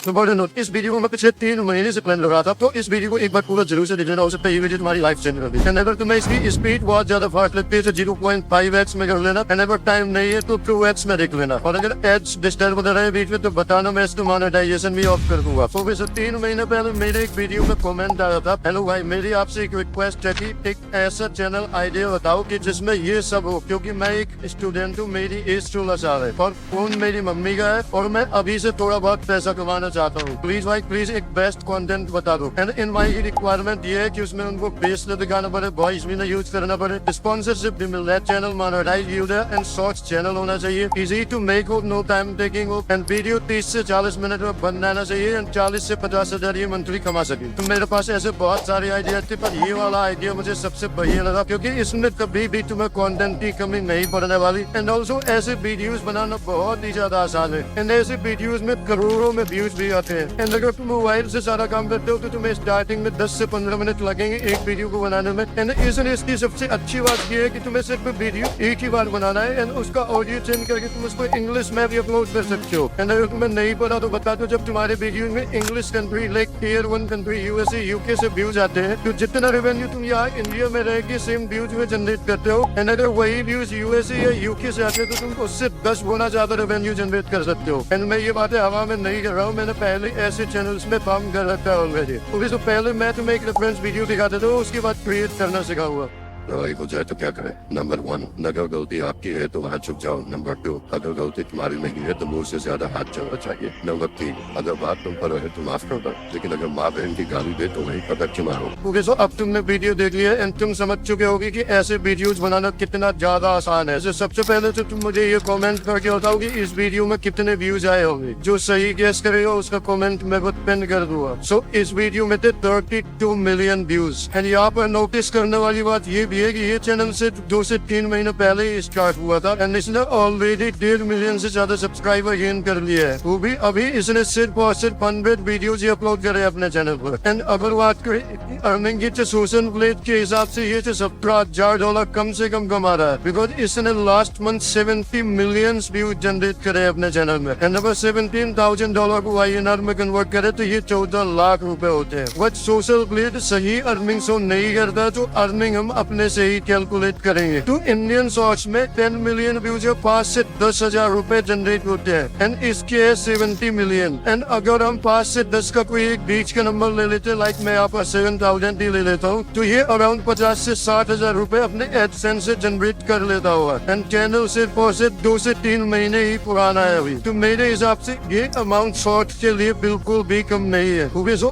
तो बड़े नोट, इस वीडियो को मैं पिछले 3 महीने से प्लान लगा था, तो इस वीडियो को एक बार पूरा जरूर से देखना, हो सकता है ये वीडियो तुम्हारी लाइफ चेंज कर दे। एंड अगर तुम्हें इसकी स्पीड बहुत ज्यादा फास्ट लगती है तो 0.5x में कर लेना। एंड अगर टाइम नहीं है तो 2x में देख लेना। और अगर एड्स डिस्टर्ब हो रहे हैं बीच में तो बताना, मैं इसको मोनेटाइजेशन भी ऑफ कर दूंगा। तो वैसे 3 महीने पहले मेरे एक वीडियो में कमेंट आया था, हेलो भाई, मेरी आपसे एक रिक्वेस्ट है कि एक ऐसा चैनल आइडिया बताओ कि जिसमें ये सब हो, क्योंकि मैं एक स्टूडेंट हूँ, मेरी एज 16 साल है और फोन मेरी मम्मी का है और मैं अभी से थोड़ा बहुत पैसा कमाना चाहता हूँ। प्लीज भाई प्लीज एक बेस्ट कंटेंट बता दो। एंड इन माई रिक्वायरमेंट ये है कि उसमें उनको बेस न दिखाना पड़े, वॉइस भी ना यूज करना पड़े, स्पॉन्सरशिप भी मिल रहा है, channel monetize user and shorts channel होना चाहिए, इजी टू मेक हो, नो टाइम टेकिंग हो, एंड वीडियो 30 से 40 मिनट में बन जाना चाहिए एंड 40 से 50 हजार ये मंथली कमा सके। तो मेरे पास ऐसे बहुत सारे आइडिया थे, पर ये वाला आइडिया मुझे सबसे बढ़िया लगा क्योंकि इसमें कभी भी तुम्हें कंटेंट की कमी नहीं पड़ने वाली। एंड ऑल्सो ऐसे वीडियोस बनाना बहुत ही ज्यादा आसान है एंड ऐसे वीडियोस में करोड़ों में व्यूज भी आते हैं। एंड अगर तुम मोबाइल से सारा काम करते हो तो तुम्हें स्टार्टिंग में 10 से 15 मिनट लगेंगे एक वीडियो को बनाने में। एंड इसकी सबसे अच्छी बात ये है कि तुम्हें सिर्फ वीडियो एक ही बार बनाना है एंड उसका ऑडियो चेंज करके तुम उसको इंग्लिश में भी अपलोड कर सकते हो। एंड अगर तुम्हें नहीं पता तो बता दो, जब तुम्हारे वीडियो में English country like Tier 1 country USA UK से व्यूज आते हैं तो जितना रेवेन्यू तुम यहाँ इंडिया में रह के सेम व्यूज में जनरेट करते हो, एंड अगर वही व्यूज यूएसए या यूके से आते हैं तो तुम उससे 10 गुना ज्यादा रेवेन्यू जनरेट कर सकते हो। एंड मैं ये बातें हवा में नहीं कर रहा हूँ, मैंने पहले ऐसे चैनल्स में काम कर रखा है ऑलरेडी। तो पहले मैं तुम्हें एक रेफरेंस वीडियो दिखा देता हूँ, उसके बाद क्रिएट करना सिखा हुआ। लड़ाई हो जाए तो क्या करें? नंबर 1, अगर गलती आपकी है तो हाथ छुप जाओ। नंबर 2, अगर गलती तुम्हारी नहीं है तो मुंह से ज्यादा हाथ चलना चाहिए। नंबर 3, अगर बात तुम पर है तो माफ कर दो, लेकिन अगर माँ बहन की गाली दे तो वही पटक के मारो। ओके, सो अब तुमने वीडियो देख लिया एंड तुम समझ चुके होगे कि ऐसे वीडियोस बनाना कितना ज्यादा आसान है। तो सबसे पहले तो तुम मुझे ये कमेंट करके बताओ कि इस वीडियो में कितने व्यूज आए होंगे। जो सही गेस करेगा उसका कमेंट मैं पिन कर दूंगा। सो इस वीडियो में थे 32 मिलियन व्यूज। एंड यहाँ पर नोटिस करने वाली बात ये भी है कि ये चैनल से 2 से 3 महीने पहले ही स्टार्ट हुआ था एंड इसने ऑलरेडी 1.5 मिलियन से ज्यादा सब्सक्राइबर गेन कर लिए है। वो भी अभी इसने सिर्फ और सिर्फ 100 वीडियोज ही अपलोड करे अपने चैनल पर। एंड अगर बात करें अर्निंग की तो सोशल प्लेट के हिसाब से ये $17,000 कम से कम कमा रहा है, बिकॉज इसने last month 70 million views generate करे अपने चैनल में। एंड अगर $17,000 को INR में कन्वर्ट करे तो ये 14 लाख रुपए होते हैं। बट सोशल प्लेट सही अर्निंग शो नहीं करता, तो अर्निंग हम अपने से ही कैलकुलेट करेंगे। तो इंडियन शॉर्ट्स में 10 मिलियन व्यूज 5 से 10 हजार रुपए जनरेट होते हैं एंड इसके है 70 मिलियन। एंड अगर हम 5 से 10 का कोई एक बीच का नंबर ले लेते, लाइक मैं यहाँ पर 7,000 ही ले लेता हूँ, तो ये अराउंड 50 से 60 हजार रुपए अपने एडसेंस से जनरेट कर लेता हुआ। एंड चैनल सिर्फ और सिर्फ 2 से 3 महीने ही पुराना है अभी। तो मेरे हिसाब से ये अमाउंट शॉर्ट के लिए बिल्कुल भी कम नहीं है।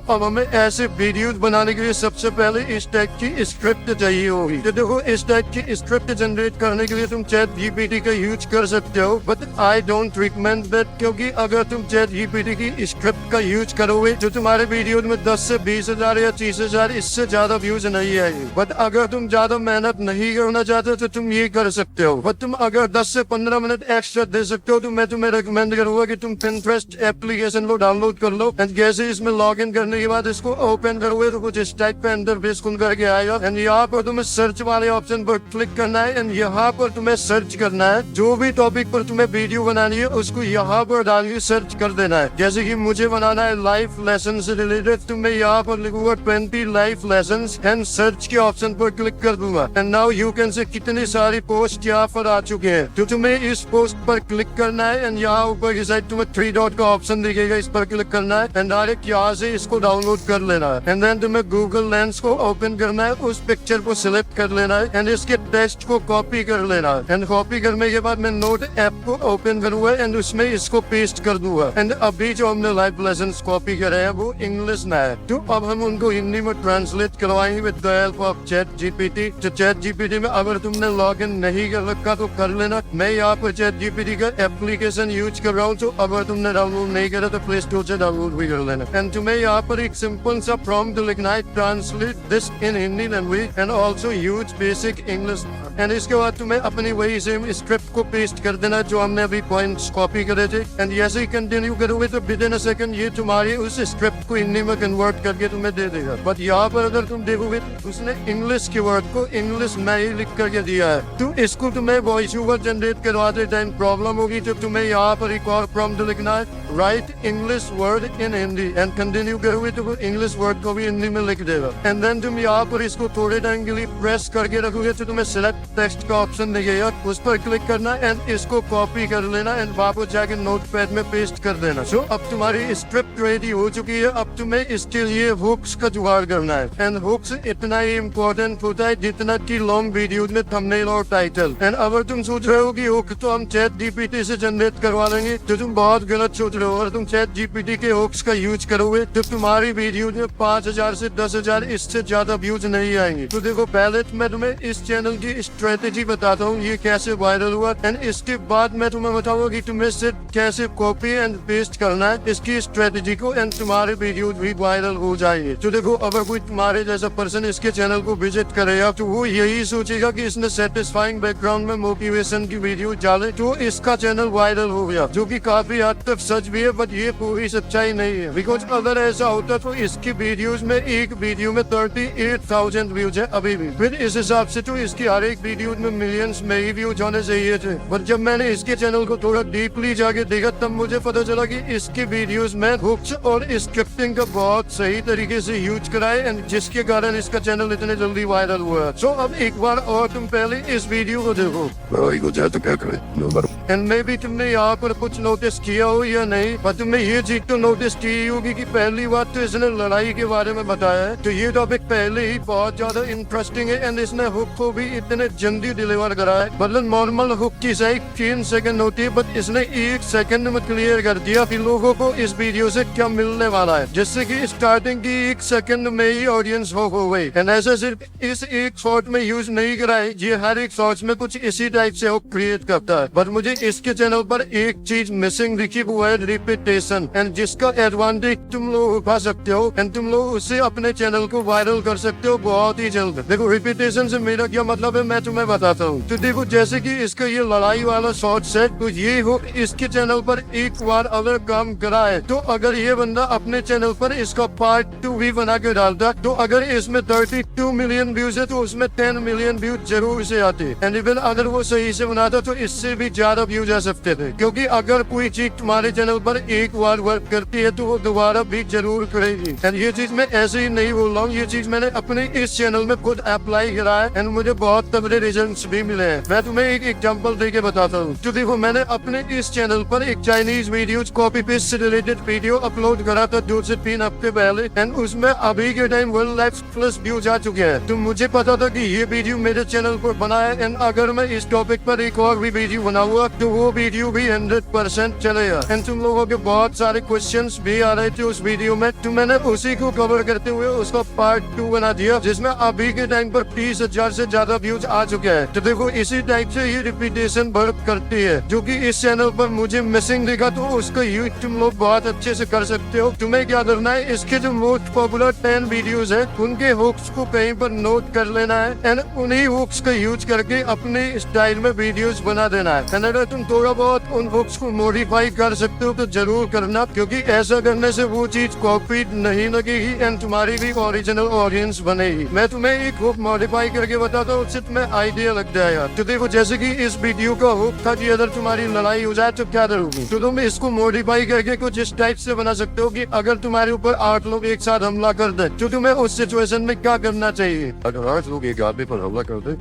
अब हमें ऐसे वीडियोज बनाने के लिए सबसे पहले इस टाइप की स्क्रिप्ट चाहिए होगी। तो देखो, इस टाइप की स्क्रिप्ट जनरेट करने के लिए तुम चैट जीपीटी का यूज कर सकते हो, but I don't recommend that, क्योंकि अगर तुम चैट जीपीटी की स्क्रिप्ट का यूज करोगे तो तुम्हारे वीडियो में 10 से 20 हजार या 30 हजार इससे ज्यादा व्यूज नहीं आएंगे। बट अगर तुम ज्यादा मेहनत नहीं करना चाहते तो तुम ये कर सकते हो। बट तुम अगर 10 से 15 मिनट एक्स्ट्रा दे सकते हो तो मैं तुम्हें रिकमेंड करूंगा कि तुम Pinterest एप्लीकेशन को डाउनलोड कर लो एंड जैसे इसमें लॉग इन करने के बाद इसको ओपन करोगे तो कुछ इस टाइप का इंटरफेस खुल करके आएगा। एंड यहाँ पर तुम्हें सर्च वाले ऑप्शन पर क्लिक करना है एंड यहाँ पर तुम्हें सर्च करना है जो भी टॉपिक पर तुम्हें वीडियो बनानी है उसको यहाँ पर डाल के सर्च कर देना है। जैसे कि मुझे बनाना है लाइफ लेसन से रिलेटेड, तो मैं यहाँ पर लिखूंगा 20 लाइफ लेसन एंड सर्च के ऑप्शन पर क्लिक कर दूंगा। And now you can say कितनी सारी पोस्ट यहाँ पर आ चुके हैं। तो तुम्हें इस पोस्ट पर क्लिक करना है एंड यहाँ ऊपर की साइड तुम्हें 3 डॉट का ऑप्शन दिखेगा, इस पर क्लिक करना है एंड डायरेक्ट यहाँ से इसको डाउनलोड कर लेना है। एंड देन तुम्हें गूगल लेंस को ओपन करना है, उस पिक्चर को सिलेक्ट कर लेना है एंड इसके टेक्स्ट को कॉपी कर लेना है। एंड कॉपी करने के बाद मैं नोट ऐप को ओपन करूंगा एंड उसमें इसको पेस्ट कर दूंगा। एंड अभी जो हमने लाइव लेसन कॉपी करे हैं वो इंग्लिश में है, तो अब हम उनको हिंदी में ट्रांसलेट करवाएंगे with the help of chat GPT. तो चैट जीपीटी में अगर तुमने लॉग इन नहीं कर रखा तो कर लेना। मैं यहाँ पर चैट जीपीटी का एप्लीकेशन यूज कर रहा हूँ, तो अगर तुमने डाउनलोड नहीं करा तो प्ले स्टोर से डाउनलोड भी कर लेना। एंड तुम्हें यहाँ पर एक सिंपल सा प्रॉम्प्ट लिखना है, translate this in Hindi language and also use basic English. And इसके बाद तुम्हें अपनी वही सेम स्क्रिप्ट को पेस्ट कर देना जो हमने अभी पॉइंट्स कॉपी करे थे। एंड जैसे ही कंटिन्यू करोगे तो विद इन अ सेकंड ये तुम्हारी उस स्क्रिप्ट को हिंदी में कन्वर्ट करके तुम्हें दे देगा। बट यहाँ पर अगर तुम देखोगे तो उसने इंग्लिश के वर्ड को इंग्लिश में ही लिख करके दिया है, तो इसको तुम्हें वॉइस ओवर जनरेट करवाते टाइम प्रॉब्लम होगी। तो तुम्हें यहाँ पर एक और प्रॉम्प्ट लिखना है, right English word in Hindi and continue करोगे तो वो इंग्लिश वर्ड को भी हिंदी में लिख देगा। एंड देन तुम यहाँ पर इसको थोड़े टाइम के लिए प्रेस करके रखोगे तो तुम्हें सिलेक्ट टेक्स्ट का ऑप्शन दिखेगा, उस पर क्लिक करना एंड इसको कॉपी कर लेना एंड वापस जाके नोटपैड में पेस्ट कर देना। सो अब तुम्हारी स्क्रिप्ट रेडी हो चुकी है। अब तुम्हें इसके लिए हुक्स का जुगाड़ करना है एंड हुक्स इतना ही इम्पोर्टेंट होता है जितना कि लॉन्ग वीडियो में थंबनेल और टाइटल। एंड अगर तुम सोच रहे हो कि हुक तो हम चैट जीपीटी से जनरेट करवा लेंगे तो तुम बहुत गलत सोच रहे हो। अगर तुम चैट जीपीटी के हुक्स का यूज करोगे तो तुम्हारी वीडियो में 5000 से 10,000 इससे ज्यादा व्यूज नहीं आएंगे। तो देखो पहले मैं तुम्हें इस चैनल की स्ट्रेटेजी बताता हूँ ये कैसे वायरल हुआ एंड इसके बाद मैं तुम्हें बताऊंगा कि तुम्हें सिर्फ कैसे कॉपी एंड पेस्ट करना है इसकी स्ट्रेटेजी को एंड तुम्हारे वीडियो भी वायरल हो जाएंगे। तो देखो अगर कोई तुम्हारे जैसा पर्सन इसके चैनल को विजिट करेगा तो वो यही सोचेगा कि इसने सेटिस्फाइंग बैकग्राउंड में मोटिवेशन की वीडियो डाले तो इसका चैनल वायरल हो गया, जो कि काफी हद तक सच भी है बट ये पूरी सच्चाई नहीं है। बिकॉज अगर ऐसा होता तो इसकी वीडियोस में एक वीडियो में 38,000 व्यूज है अभी भी, फिर इस हिसाब से तो इसकी हर एक वीडियो में मिलियंस में ही व्यूज होने चाहिए थे। बट जब मैंने इसके चैनल को थोड़ा डीपली जाके देखा तब मुझे पता चला कि इसकी वीडियोस में हुक्स और स्क्रिप्टिंग का बहुत सही तरीके से यूज कराए एंड जिसके कारण इसका चैनल इतने जल्दी वायरल हुआ। सो अब एक बार और तुम पहले इस वीडियो को देखो। भाई को जाए तो क्या करें नंबर। एंड मे भी तुमने यहाँ पर कुछ नोटिस किया हो या नहीं, पर तुमने ये चीज तो नोटिस की होगी कि पहली बात तो इसने लड़ाई के बारे में बताया है, तो ये टॉपिक पहले ही बहुत ज्यादा इंटरेस्टिंग है एंड इसने हुक को भी इतने जल्दी डिलीवर करा है। मतलब नॉर्मल हुक की सही 3 सेकंड होती है बट इसने 1 सेकंड में क्लियर कर दिया कि लोगों को इस वीडियो से क्या मिलने वाला है, जिससे कि स्टार्टिंग की 1 सेकंड में ही ऑडियंस हुक हो गई। एंड ऐसा सिर्फ इस एक शॉट में यूज नहीं कराए, ये हर एक शॉट में कुछ इसी टाइप से हुक क्रिएट करता है। बट मुझे इसके चैनल पर एक चीज मिसिंग दिखी, वो है रिपीटेशन एंड जिसका एडवांटेज तुम लोग उठा सकते हो एंड तुम लोग उससे अपने चैनल को वायरल कर सकते हो बहुत ही जल्द। देखो रिपीटेशन से मेरा क्या मतलब है मैं तुम्हें बताता हूँ। तो देखो जैसे कि इसका ये लड़ाई वाला शॉट सेट, तो ये हुक इसके चैनल पर एक बार अगर काम करा है तो अगर ये बंदा अपने चैनल पर इसका पार्ट 2 भी बना के डालता तो अगर इसमें 32 मिलियन व्यूज है तो उसमें 10 मिलियन व्यूज जरूर से आते एंड इवन अगर वो सही से बनाता तो इससे भी ज्यादा व्यूज आ सकते थे। क्योंकि अगर कोई चीज तुम्हारे चैनल पर एक बार वर्क करती है तो वो दोबारा भी जरूर करेगी। एंड ये चीज मैं ऐसे ही नहीं बोल रहा हूँ, ये चीज मैंने अपने इस चैनल में खुद अप्लाई करा है एंड मुझे बहुत तगड़े रिजल्ट्स भी मिले हैं। मैं तुम्हें एक एग्जांपल देके बताता हूँ। तो देखो मैंने अपने इस चैनल पर एक चाइनीज वीडियो कॉपी पेस्ट से रिलेटेड वीडियो अपलोड करा था 2 से 3 हफ्ते पहले एंड उसमें अभी के टाइम 1 लाख प्लस व्यूज आ चुके हैं। तो मुझे पता था कि ये वीडियो मेरे चैनल पर बना है एंड अगर मैं इस टॉपिक पर एक और भी वीडियो बनाऊंगा तो वो वीडियो भी 100% चलेगा। एंड तुम लोगों के बहुत सारे क्वेश्चंस भी आ रहे थे उस वीडियो में, तो मैंने उसी को कवर करते हुए उसका पार्ट 2 बना दिया जिसमें अभी के टाइम पर 30,000 से ज्यादा व्यूज आ चुके हैं। तो देखो इसी टाइप से ये रिपीटेशन वर्क करती है, जो कि इस चैनल पर मुझे मिसिंग दिखा तो उसका यूज तुम लोग बहुत अच्छे से कर सकते हो। तुम्हें क्या करना है, इसके जो मोस्ट पॉपुलर 10 वीडियोस है उनके हुक्स को कहीं पर नोट कर लेना है एंड उन्हीं हुक्स का यूज करके अपने स्टाइल में वीडियोस बना देना है। एंड अगर तुम थोड़ा बहुत उन हुक्स को मॉडिफाई कर सकते हो तो जरूर करना, क्योंकि ऐसा करने से वो चीज कॉपी नहीं लगेगी एंड तुम्हारी भी ओरिजिनल ऑडियंस बनेगी। मैं तुम्हें एक हुक मॉडिफाई करके बताता हूँ, उससे तुम्हें आइडिया लग जाएगा। तो देखो जैसे कि इस वीडियो का हुक था कि अगर तुम्हारी लड़ाई हो जाए तो क्या करोगे, तो तुम इसको मॉडिफाई करके कुछ इस टाइप से बना सकते हो कि अगर तुम्हारे ऊपर 8 लोग एक साथ हमला कर दे तो तुम्हें उस सिचुएशन में क्या करना चाहिए। अगर 8 लोग एक आदमी पर हमला कर दे,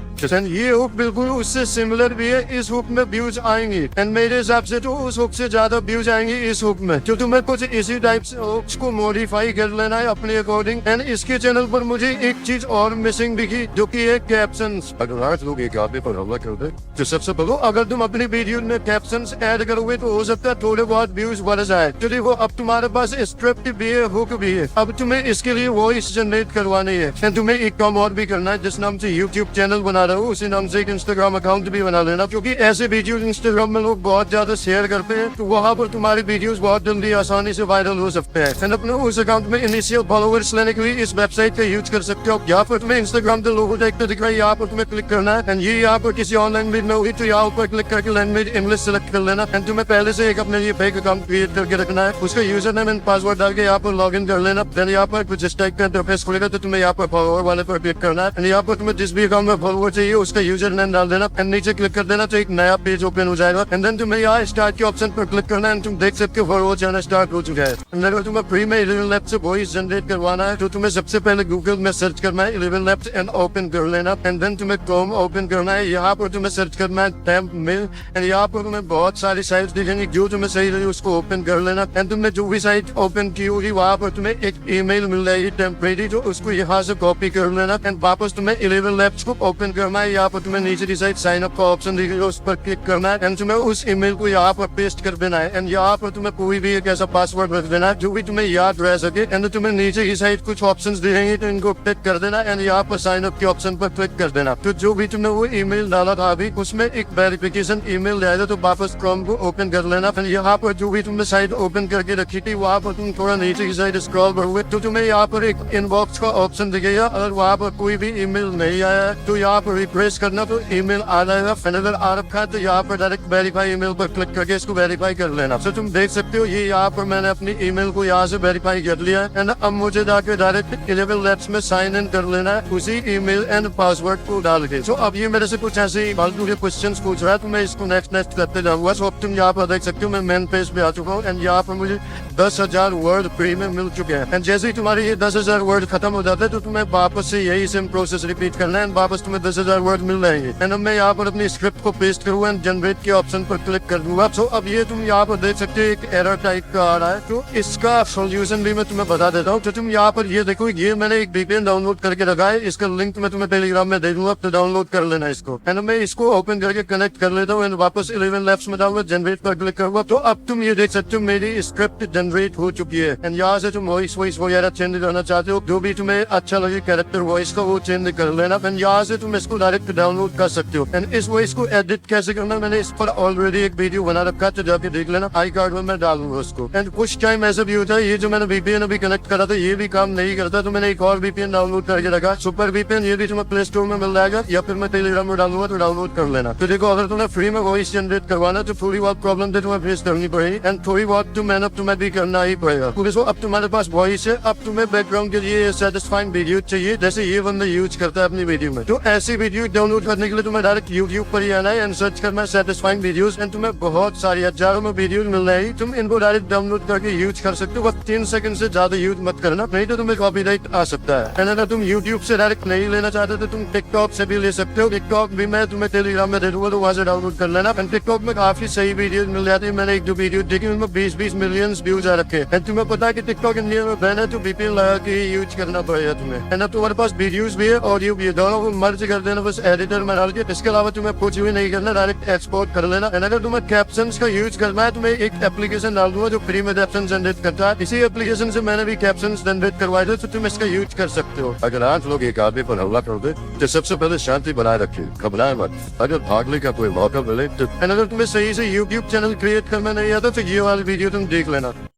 ये हुक बिल्कुल उससे सिमिलर भी है। इस हुक में व्यूज आएंगे एंड मेरे हिसाब से तो उस हुक से ज्यादा व्यूज आएंगे इस हुक में। तो तुम्हें कुछ इसी टाइप से हुक्स को मॉडिफाई कर लेना है अपने अकॉर्डिंग। एंड इसके चैनल पर मुझे एक चीज और मिसिंग दिखी जो कि है कैप्शंस। अगर 8 लोग एक आदमी पर हमला कर दे, तो सबसे पहले अगर तुम अपनी वीडियो में कैप्शंस ऐड करोगे तो हो सकता है थोड़े बहुत व्यूज बढ़ जाए। तो देखो अब तुम्हारे पास स्क्रिप्ट भी है, हुक भी है, अब तुम्हें इसके लिए वॉइस जनरेट करवानी है एंड तुम्हें एक काम और भी करना है। जिस नाम से यूट्यूब चैनल बना रहा हूँ उसी नाम से एक इंस्टाग्राम अकाउंट भी बना लेना, क्योंकि ऐसे वीडियो इंस्टाग्राम में लोग बहुत ज्यादा शेयर करते हैं तो वहाँ पर तुम्हारी वीडियोस बहुत जल्दी आसानी से वायरल हो सकते हैं। एंड अपने उस अकाउंट में इनिशियल फॉलोअर्स लेने के लिए इस वेबसाइट का यूज कर सकते हो। यहाँ पर तुम्हें इंस्टाग्राम के लोगो देखते दिख रहा है, यहाँ पर तुम्हें क्लिक करना है एंड ये यहाँ पर किसी और लैंग्वेज में हुई तो यहाँ पर क्लिक करके लैंग्वेज इंग्लिश सेलेक्ट कर लेना एंड तुम्हें पहले से एक अपने लिए फेक अकाउंट क्रिएट करके रखना है। उसका यूजर नेम एंड पासवर्ड डाल के यहाँ पर लॉग इन कर लेना। देन यहाँ पर कुछ इस टाइप का इंटरफेस खुलेगा तो तुम्हें यहाँ पर फॉलोअर वाले पर क्लिक करना है एंड यहाँ पर तुम्हें जिस भी अकाउंट में फॉलोअर चाहिए उसका यूजर नेम डाल देना एंड नीचे क्लिक कर देना तो एक नया पेज ओपन हो जाएगा। एंड देन तुम्हें यहाँ स्टार्ट के ऑप्शन पर क्लिक करना है एंड तुम देख सकते हो वो चैनल स्टार्ट हो चुका है। अगर तुम्हें फ्री में 11 लैब्स से वॉइस जनरेट करवाना है तो तुम्हें सबसे पहले गूगल में सर्च करना है 11 लैब्स एंड ओपन कर लेना। एंड देन तुम्हें क्रोम ओपन करना है। यहाँ पर तुम्हें सर्च करना है टेम्प मेल एंड यहाँ पर तुम्हें बहुत सारी साइट्स दिखेंगी, जो तुम्हें सही लगे उसको ओपन कर लेना। एंड तुमने जो भी साइट ओपन की होगी वहाँ पर तुम्हें एक ईमेल मिल जाएगी टेम्परेरी, जो उसको यहाँ से कॉपी कर लेना। एंड वापस तुम्हें 11 लैब्स को ओपन करना है। यहाँ पर तुम्हें नीचे की साइड साइन अप का ऑप्शन दिखेगा, उस पर क्लिक करना है। एंड तुम्हें उस ईमेल को यहाँ पर पेस्ट कर देना है। एंड यहाँ पर तुम्हें कोई भी एक ऐसा पासवर्ड रख देना है जो भी तुम्हें याद रह सके। एंड तुम्हें नीचे की साइड कुछ ऑप्शंस दिखेंगे तो इनको क्लिक कर देना। एंड यहाँ पर साइन अप के ऑप्शन पर क्लिक कर देना। तो जो भी तुमने वो ईमेल डाला था अभी उसमें एक वेरिफिकेशन ईमेल आएगा, तो वापस क्रोम को ओपन कर लेना। फिर यहाँ पर जो भी तुमने साइट ओपन करके रखी थी वहाँ पर तुम थोड़ा नीचे की साइड स्क्रॉल करोगे तो तुम्हें यहाँ पर एक इनबॉक्स का ऑप्शन दिखेगा। अगर वहाँ पर कोई भी ईमेल नहीं आया तो यहाँ पर रिफ्रेश करना तो ईमेल आ जाएगा। फिर अगर आ रखा है तो यहाँ पर डायरेक्ट वेरीफाई ईमेल पर क्लिक करके इसको वेरीफाई कर लेना। तो तुम देख सकते हो ये यहाँ पर मैंने अपनी ईमेल को यहाँ से वेरीफाई कर लिया है। एंड अब मुझे जाके डायरेक्ट 11 लैब्स में साइन इन कर लेना है उसी ईमेल एंड पासवर्ड को डाल के। तो अब ये मेरे से कुछ ऐसे ही फालतू के क्वेश्चंस पूछ रहा है तो मैं इसको नेक्स्ट करते जाऊंगा। तो अब तुम यहाँ पर देख सकते हो मैं मेन पेज पे आ चुका हूँ। एंड यहाँ पर मुझे 10,000 वर्ड फ्री में मिल चुके हैं। एंड जैसे ही तुम्हारे ये 10,000 वर्ड खत्म हो जाते हैं तो तुम्हें वापस से यही सेम प्रोसेस रिपीट करना है। वापस तुम्हें 10,000 वर्ड मिल जाएंगे। एंड अब मैं यहाँ पर अपनी स्क्रिप्ट को पेस्ट करूंगा एंड जनरेट के ऑप्शन पर क्लिक कर दूंगा। तो अब ये तुम यहाँ पर देख सकते हो एक एरर टाइप का आ रहा है, तो इसका सोल्यूशन भी मैं तुम्हें बता देता हूँ। तो तुम यहाँ पर ये देखो, ये मैंने एक VPN डाउनलोड करके रखा है। इसका लिंक मैं तुम्हें टेलीग्राम में दे दूंगा, तो डाउनलोड कर लेना इसको। एंड मैं इसको ओपन करके कनेक्ट कर लेता हूँ एंड वापस 11 लैब्स में जाऊंगा, जनरेट पर क्लिक करूंगा। तो अब तुम ये देख सकते हो मेरी स्क्रिप्ट जनरेट हो चुकी है। एंड यहाँ से तुम वॉइस वगैरह चेंज करना चाहते हो, जो भी तुम्हें अच्छा लगे कैरेक्टर वॉइस का वो चेंज कर लेना। एंड यहाँ से तुम इसको डायरेक्ट डाउनलोड कर सकते हो। एंड इस वॉइस को एडिट कैसे करना मैंने इस पर ऑलरेडी एक वीडियो बना रखा है, तो जाके देख लेना, आई कार्ड में मैं डालूंगा उसको। एंड कुछ टाइम ऐसा भी होता है ये जो मैंने VPN अभी कनेक्ट करा था ये भी काम नहीं करता, तो मैंने एक और VPN डाउनलोड करके रखा, सुपर VPN। ये भी तुम्हें प्ले स्टोर में मिल जाएगा या फिर मैं टेलीग्राम में डालूंगा, तो डाउनलोड कर लेना। तो देखो अगर तुम्हें फ्री में वॉइस जनरेट करवाना तो थोड़ी बहुत प्रॉब्लम तो तुम्हें फेस करनी पड़ेगी एंड थोड़ी बहुत तो मेहनत तुम्हें भी करना ही पड़ेगा। तो अब तुम्हारे पास वॉइस है, अब तुम्हें बैकग्राउंड के लिए सेटिस्फाइंग वीडियो चाहिए जैसे ये बंदा यूज करता है अपनी वीडियो में। तो ऐसी वीडियो डाउनलोड करने के लिए तुम्हें डायरेक्ट यूट्यूब पर ही आना है एंड सर्च करना है सेटिस्फाइंग वीडियोस। एंड तुम्हें बहुत सारी हजारों में वीडियो मिल जाएगी, तुम इनको डायरेक्ट डाउनलोड करके यूज कर सकते हो। बस 3 सेकंड से ज्यादा यूज मत करना, नहीं तो तुम्हें कॉपीराइट आ सकता है। एंड अगर तुम यूट्यूब से डायरेक्ट नहीं लेना चाहते तो तुम टिकटॉक से भी ले सकते हो। टिकटॉक भी मैं तुम्हें टेलीग्राम में दे दूंगा, तो वहाँ से डाउनलोड कर लेना। एंड टिकटॉक में काफी सही वीडियो मिल जाती है। मैंने एक दो वीडियो देखी उनमें 20-20 मिलियन व्यूज आ रखे हैं। तुम्हें पता है कि टिकटॉक इंडिया में बैन है, तो VPN लगा के ही यूज करना पड़ेगा तुम्हें। एंड अब तुम्हारे पास वीडियोस भी है, ऑडियो भी है, दोनों को मर्ज कर देना बस एडिटर में डाल के। इसके अलावा तुम्हें कुछ भी नहीं करना, डायरेक्ट एक्सपोर्ट कर लेना। एंड अगर तुम्हें कैप्शंस का यूज करना है तो मैं एक एप्लीकेशन डाल दूंगा जो फ्री में कैप्शन जनरेट करता है। इसी एप्लीकेशन से मैंने भी कैप्शंस जनरेट करवाए थे, तो तुम इसका यूज कर सकते हो। अगर 8 लोग एक आदमी पर हमला कर दे तो सबसे पहले शांति बनाए रखिए, घबराए मत। अगर भागने का कोई मौका मिले तो अगर तुम्हें सही से यूट्यूब चैनल क्रिएट करना नहीं आता तो ये वाली वीडियो तुम देख लेना।